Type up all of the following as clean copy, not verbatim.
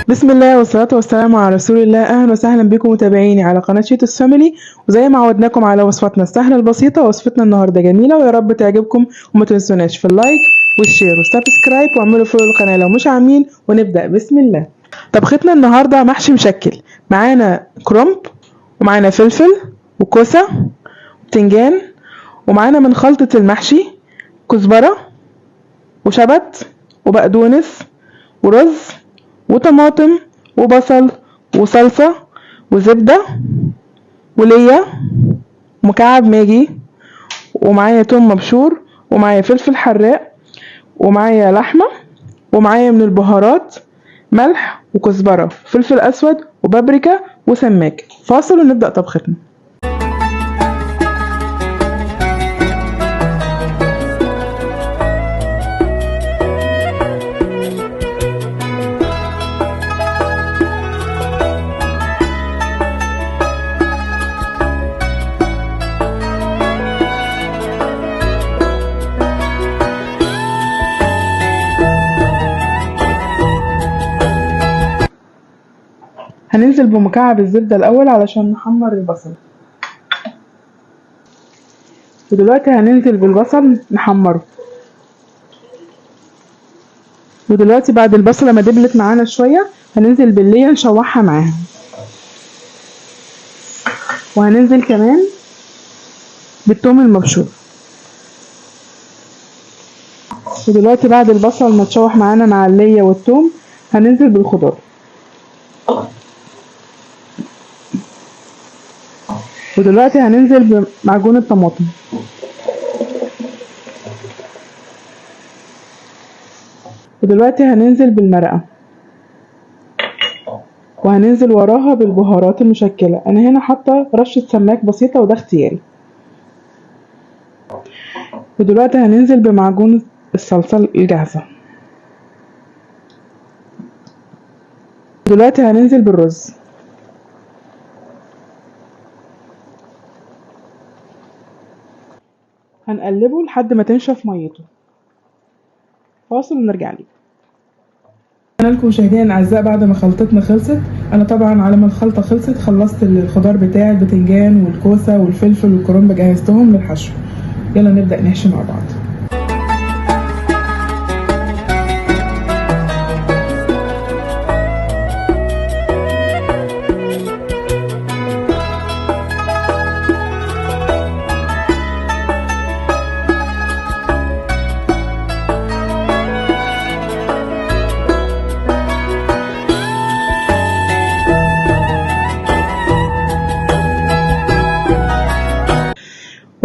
بسم الله والصلاة والسلام على رسول الله. أهلا وسهلا بكم متابعيني على قناة شيتوس فاميلي، وزي ما عودناكم على وصفتنا السهلة البسيطة. وصفتنا النهاردة جميلة ويا رب تعجبكم، وما تنسوناش في اللايك والشير والسبسكرايب واعملوا فولو للقناة لو مش عاملين. ونبدأ بسم الله. طبختنا النهاردة محشي مشكل، معانا كرنب ومعانا فلفل وكوسة وبتنجان، ومعانا من خلطة المحشي كزبرة وشبت وبقدونس ورز وطماطم وبصل وصلصة وزبدة وليا ومكعب ماجي، ومعايا توم مبشور، ومعايا فلفل حراق، ومعايا لحمة، ومعايا من البهارات ملح وكزبرة فلفل أسود وبابريكا وسماك. فاصل ونبدأ طبختنا. هننزل بمكعب الزبدة الأول علشان نحمر البصل، ودلوقتي هننزل بالبصل نحمره. ودلوقتي بعد البصلة ما دبلت معانا شوية هننزل باللية نشوحها معاها، وهننزل كمان بالثوم المبشور. ودلوقتي بعد البصل ما تشوح معانا مع اللية والثوم هننزل بالخضار. ودلوقتي هننزل بمعجون الطماطم. ودلوقتي هننزل بالمرقة، وهننزل وراها بالبهارات المشكلة. انا هنا حاطة رشة سماك بسيطة وده اختياري. ودلوقتي هننزل بمعجون الصلصة الجاهزة. ودلوقتي هننزل بالرز. هنقلبه لحد ما تنشف ميته. فاصل ونرجع لكم. انا لكم مشاهدينا الاعزاء، بعد ما خلطتنا خلصت، انا طبعا على ما الخلطه خلصت خلصت الخضار بتاعي، البتنجان والكوسه والفلفل والكرنب جهزتهم للحشو. يلا نبدا نحشي مع بعض.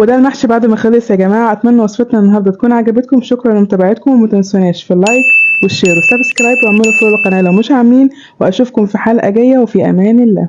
وده المحشي بعد ما خلص يا جماعه. اتمنى وصفتنا النهارده تكون عجبتكم. شكرا لمتابعتكم، وما تنسوناش في اللايك والشير والسبسكرايب واعملوا فولو للقناه لو مش عاملين. واشوفكم في حلقه جايه، وفي امان الله.